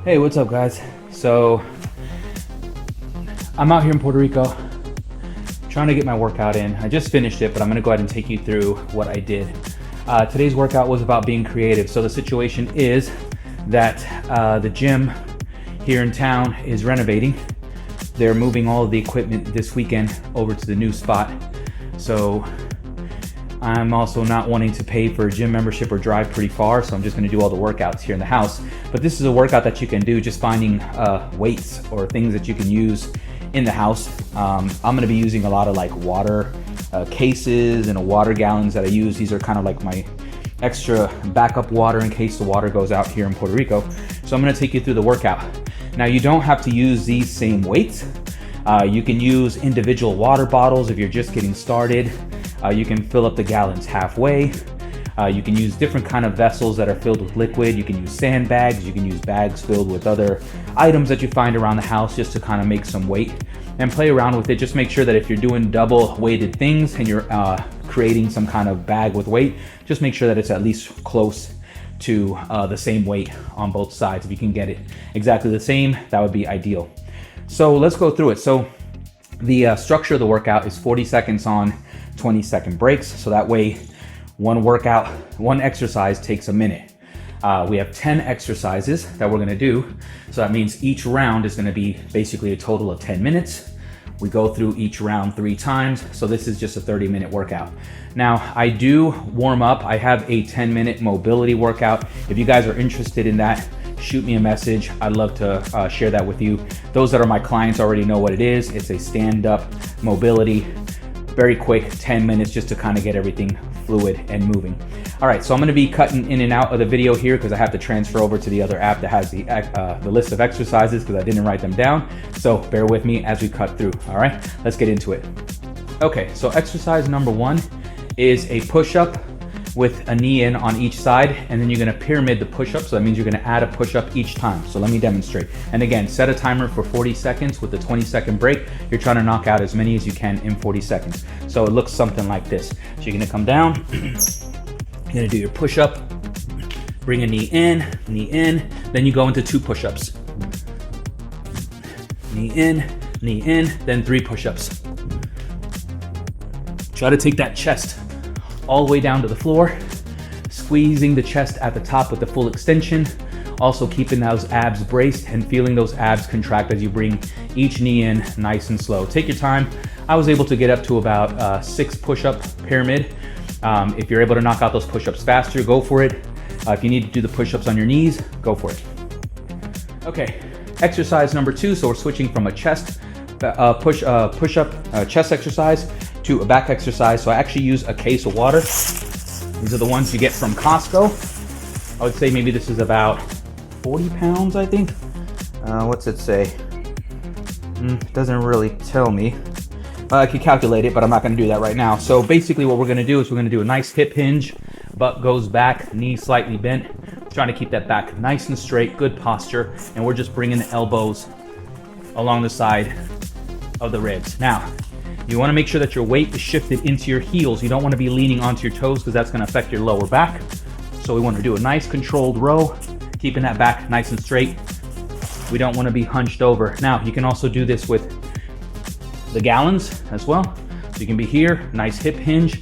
Hey, what's up guys? So I'm out here in Puerto Rico trying to get my workout in. I just finished it, but I'm gonna go ahead and take you through what I did. Today's workout was about being creative. So the situation is that the gym here in town is renovating. They're moving all of the equipment this weekend over to the new spot. So I'm also not wanting to pay for a gym membership or drive pretty far, so I'm just gonna do all the workouts here in the house. But this is a workout that you can do just finding weights or things that you can use in the house. I'm gonna be using a lot of like water cases and water gallons that I use. These are kind of like my extra backup water in case the water goes out here in Puerto Rico. So I'm gonna take you through the workout. Now you don't have to use these same weights. You can use individual water bottles if you're just getting started. You can fill up the gallons halfway. You can use different kind of vessels that are filled with liquid. You can use sandbags. You can use bags filled with other items that you find around the house just to kind of make some weight and play around with it. Just make sure that if you're doing double weighted things and you're creating some kind of bag with weight, just make sure that it's at least close to the same weight on both sides. If you can get it exactly the same, that would be ideal. So let's go through it. So the structure of the workout is 40 seconds on, 20-second breaks. So that way one exercise takes a minute. We have 10 exercises that we're gonna do. So that means each round is gonna be basically a total of 10 minutes. We go through each round 3 times. So this is just a 30-minute workout. Now I do warm up. I have a 10-minute mobility workout. If you guys are interested in that, shoot me a message. I'd love to share that with you. Those that are my clients already know what it is. It's a stand-up mobility, very quick, 10 minutes just to kind of get everything fluid and moving. All right, so I'm gonna be cutting in and out of the video here because I have to transfer over to the other app that has the list of exercises because I didn't write them down. So bear with me as we cut through, all right? Let's get into it. Okay, so exercise number 1 is a push-up with a knee in on each side, and then you're gonna pyramid the push-up. So that means you're gonna add a push-up each time. So let me demonstrate. And again, set a timer for 40 seconds with a 20-second break. You're trying to knock out as many as you can in 40 seconds. So it looks something like this. So you're gonna come down, you're gonna do your push-up, bring a knee in, then you go into 2 push-ups. Knee in, then 3 push-ups. Try to take that chest all the way down to the floor, squeezing the chest at the top with the full extension, also keeping those abs braced and feeling those abs contract as you bring each knee in nice and slow. Take your time. I was able to get up to about 6 push-up pyramid. If you're able to knock out those push-ups faster, go for it. If you need to do the push-ups on your knees, go for it. Okay, exercise number 2. So we're switching from a chest push-up chest exercise to a back exercise. So I actually use a case of water. These are the ones you get from Costco. I would say maybe this is about 40 pounds, I think. What's it say? It doesn't really tell me. I could calculate it, but I'm not gonna do that right now. So basically what we're gonna do is we're gonna do a nice hip hinge, butt goes back, knee slightly bent, trying to keep that back nice and straight, good posture, and we're just bringing the elbows along the side of the ribs. Now, you wanna make sure that your weight is shifted into your heels. You don't wanna be leaning onto your toes because that's gonna affect your lower back. So we wanna do a nice controlled row, keeping that back nice and straight. We don't wanna be hunched over. Now, you can also do this with the gallons as well. So you can be here, nice hip hinge,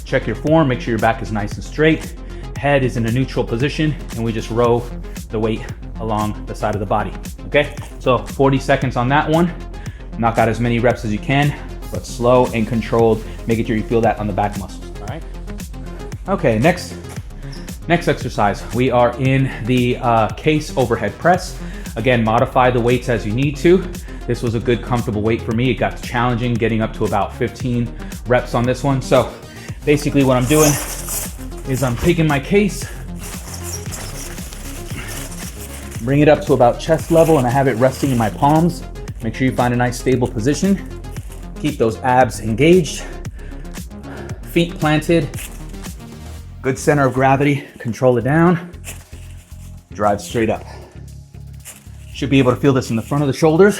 check your form, make sure your back is nice and straight. Head is in a neutral position, and we just row the weight along the side of the body, okay? So 40 seconds on that one. Knock out as many reps as you can, but slow and controlled, making sure you feel that on the back muscles, all right? Okay, next exercise. We are in the case overhead press. Again, modify the weights as you need to. This was a good, comfortable weight for me. It got challenging getting up to about 15 reps on this one. So basically what I'm doing is I'm taking my case, bring it up to about chest level, and I have it resting in my palms. Make sure you find a nice stable position. Keep those abs engaged, feet planted, good center of gravity, control it down, drive straight up. Should be able to feel this in the front of the shoulders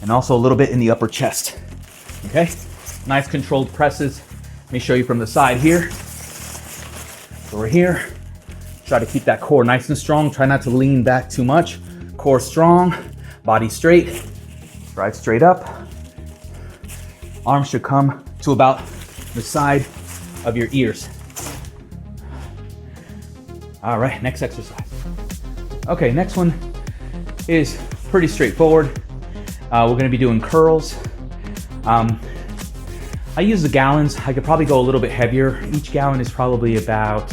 and also a little bit in the upper chest, okay? Nice controlled presses. Let me show you from the side here. So we're here, try to keep that core nice and strong. Try not to lean back too much. Core strong, body straight, drive straight up. Arms should come to about the side of your ears. All right, next exercise. Okay, next one is pretty straightforward. We're gonna be doing curls. I use the gallons. I could probably go a little bit heavier. Each gallon is probably about,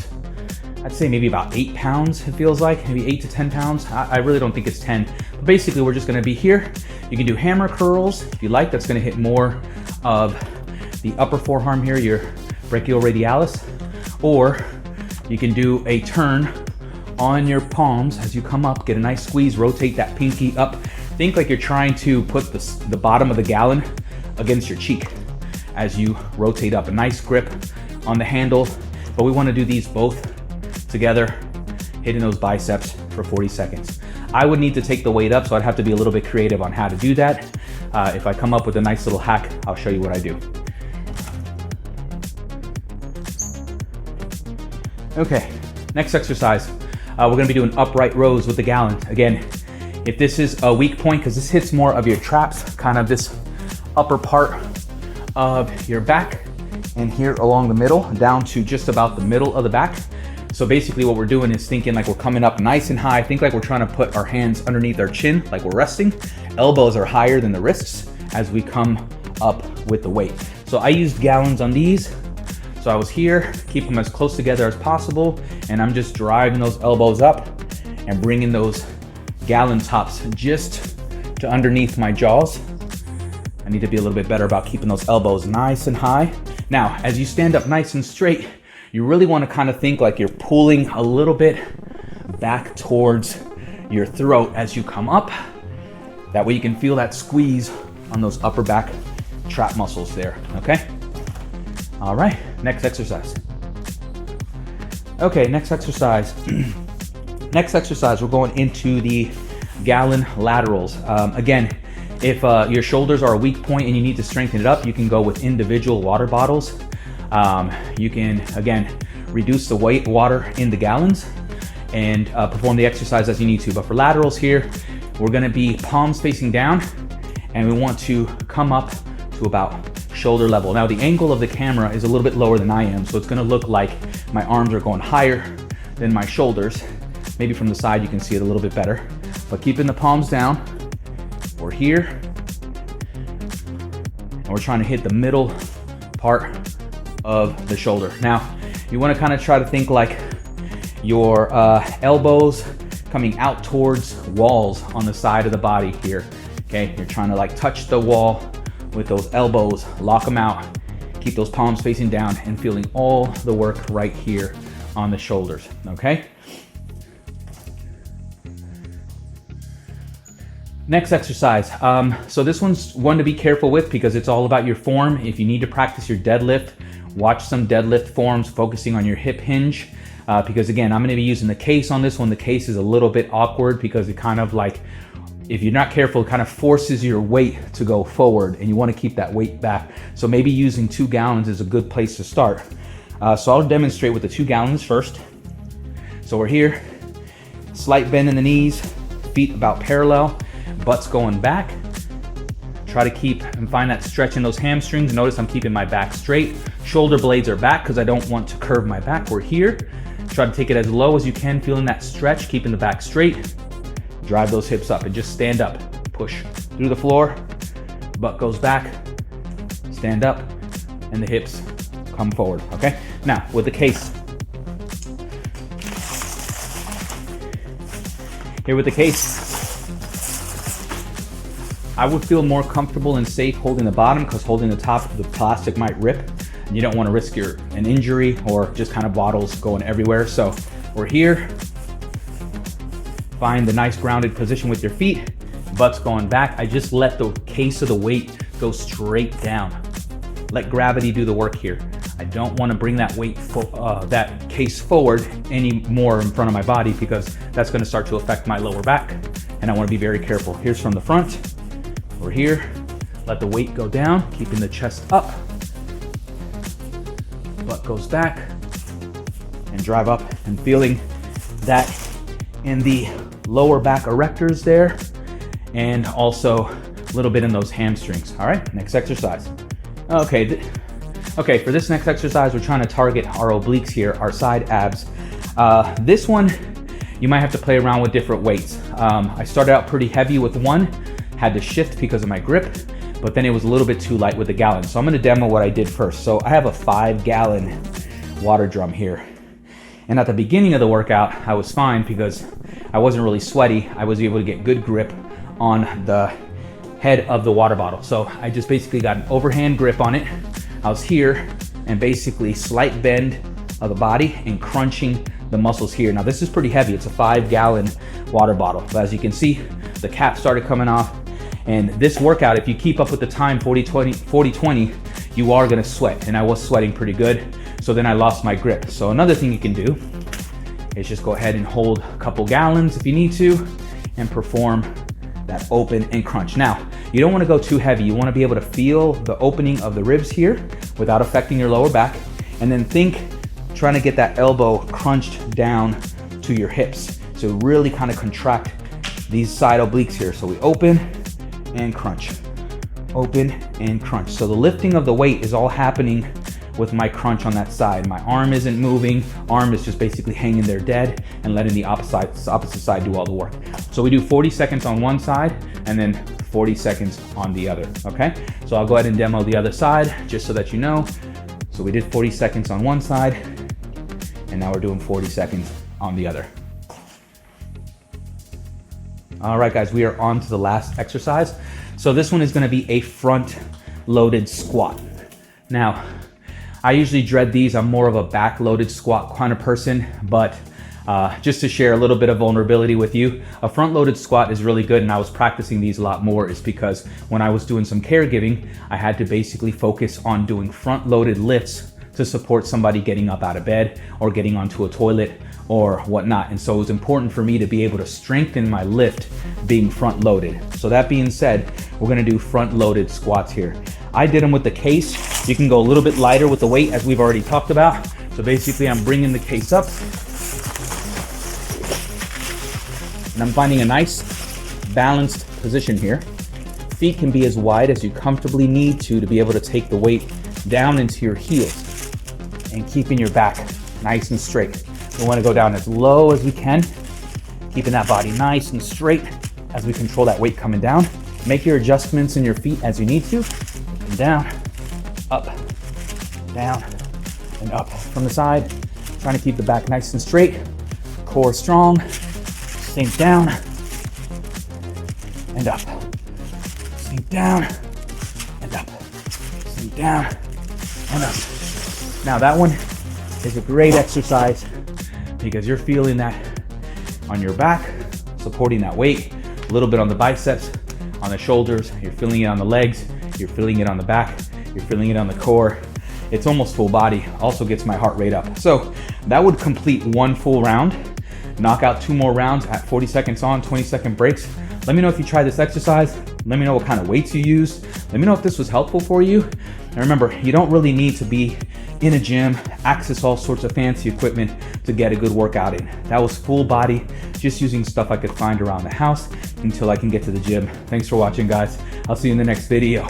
I'd say maybe about 8 pounds, it feels like, maybe 8 to 10 pounds. I really don't think it's 10. But basically, we're just gonna be here. You can do hammer curls if you like. That's gonna hit more of the upper forearm here, your brachioradialis. Or you can do a turn on your palms as you come up, get a nice squeeze, rotate that pinky up. Think like you're trying to put the bottom of the gallon against your cheek as you rotate up. A nice grip on the handle, but we want to do these both together, hitting those biceps for 40 seconds. I would need to take the weight up, so I'd have to be a little bit creative on how to do that. If I come up with a nice little hack, I'll show you what I do. Okay, next exercise. We're gonna be doing upright rows with the gallon. Again, if this is a weak point, because this hits more of your traps, kind of this upper part of your back, and here along the middle, down to just about the middle of the back. So basically what we're doing is thinking like we're coming up nice and high. Think like we're trying to put our hands underneath our chin, like we're resting. Elbows are higher than the wrists as we come up with the weight. So I used gallons on these. So I was here, keep them as close together as possible, and I'm just driving those elbows up and bringing those gallon tops just to underneath my jaws. I need to be a little bit better about keeping those elbows nice and high. Now, as you stand up nice and straight, you really want to kind of think like you're pulling a little bit back towards your throat as you come up. That way you can feel that squeeze on those upper back trap muscles there, okay? All right, next exercise. Okay, next exercise. Next exercise, we're going into the gallon laterals. Again, if your shoulders are a weak point and you need to strengthen it up, you can go with individual water bottles. You can, again, reduce the water in the gallons and perform the exercise as you need to. But for laterals here, we're gonna be palms facing down, and we want to come up to about shoulder level. Now the angle of the camera is a little bit lower than I am, so it's gonna look like my arms are going higher than my shoulders. Maybe from the side you can see it a little bit better. But keeping the palms down, we're here, and we're trying to hit the middle part of the shoulder. Now, you wanna kind of try to think like your elbows coming out towards walls on the side of the body here, okay? You're trying to like touch the wall with those elbows, lock them out, keep those palms facing down and feeling all the work right here on the shoulders, okay? Next exercise. So this one's one to be careful with because it's all about your form. If you need to practice your deadlift, watch some deadlift forms focusing on your hip hinge. Because again, I'm gonna be using the case on this one. The case is a little bit awkward because it kind of like, if you're not careful, it kind of forces your weight to go forward and you wanna keep that weight back. So maybe using 2 gallons is a good place to start. So I'll demonstrate with the 2 gallons first. So we're here, slight bend in the knees, feet about parallel, butt's going back. Try to keep and find that stretch in those hamstrings. Notice I'm keeping my back straight. Shoulder blades are back because I don't want to curve my back. We're here. Try to take it as low as you can, feeling that stretch, keeping the back straight. Drive those hips up and just stand up. Push through the floor, butt goes back, stand up, and the hips come forward, okay? Now, with the case. Here with the case, I would feel more comfortable and safe holding the bottom because holding the top of the plastic might rip. And you don't want to risk an injury or just kind of bottles going everywhere. So we're here. Find the nice grounded position with your feet. Butt's going back. I just let the case of the weight go straight down. Let gravity do the work here. I don't want to bring that weight, that case forward any more in front of my body because that's going to start to affect my lower back. And I want to be very careful. Here's from the front. We're here, let the weight go down, keeping the chest up. Butt goes back and drive up and feeling that in the lower back erectors there, and also a little bit in those hamstrings. All right, next exercise. Okay, for this next exercise, we're trying to target our obliques here, our side abs. This one, you might have to play around with different weights. I started out pretty heavy with one, had to shift because of my grip, but then it was a little bit too light with the gallon. So I'm gonna demo what I did first. So I have a 5-gallon water drum here. And at the beginning of the workout, I was fine because I wasn't really sweaty. I was able to get good grip on the head of the water bottle. So I just basically got an overhand grip on it. I was here and basically slight bend of the body and crunching the muscles here. Now this is pretty heavy. It's a 5-gallon water bottle. But as you can see, the cap started coming off. And this workout, if you keep up with the time 40-20, you are gonna sweat. And I was sweating pretty good. So then I lost my grip. So another thing you can do is just go ahead and hold a couple gallons if you need to and perform that open and crunch. Now, you don't wanna go too heavy. You wanna be able to feel the opening of the ribs here without affecting your lower back. And then think, trying to get that elbow crunched down to your hips. So really kind of contract these side obliques here. So we open and crunch, open and crunch. So the lifting of the weight is all happening with my crunch on that side. My arm isn't moving, arm is just basically hanging there dead and letting the opposite side do all the work. So we do 40 seconds on one side and then 40 seconds on the other, okay? So I'll go ahead and demo the other side just so that you know. So we did 40 seconds on one side and now we're doing 40 seconds on the other. All right, guys, we are on to the last exercise. So this one is gonna be a front loaded squat. Now, I usually dread these. I'm more of a back loaded squat kind of person, but just to share a little bit of vulnerability with you, a front loaded squat is really good, and I was practicing these a lot more is because when I was doing some caregiving, I had to basically focus on doing front loaded lifts to support somebody getting up out of bed or getting onto a toilet or whatnot. And so it was important for me to be able to strengthen my lift being front loaded. So that being said, we're gonna do front loaded squats here. I did them with the case. You can go a little bit lighter with the weight as we've already talked about. So basically I'm bringing the case up and I'm finding a nice balanced position here. Feet can be as wide as you comfortably need to be able to take the weight down into your heels and keeping your back nice and straight. We want to go down as low as we can, keeping that body nice and straight as we control that weight coming down. Make your adjustments in your feet as you need to. And down, up, down, and up. From the side, trying to keep the back nice and straight, core strong, sink down, and up. Sink down, and up. Sink down, and up. Now that one is a great exercise because you're feeling that on your back, supporting that weight, a little bit on the biceps, on the shoulders, you're feeling it on the legs, you're feeling it on the back, you're feeling it on the core. It's almost full body, also gets my heart rate up. So that would complete one full round. Knock out 2 more rounds at 40 seconds on, 20-second breaks. Let me know if you tried this exercise. Let me know what kind of weights you used. Let me know if this was helpful for you. And remember, you don't really need to be in a gym, access all sorts of fancy equipment to get a good workout in. That was full body, just using stuff I could find around the house until I can get to the gym. Thanks for watching, guys. I'll see you in the next video.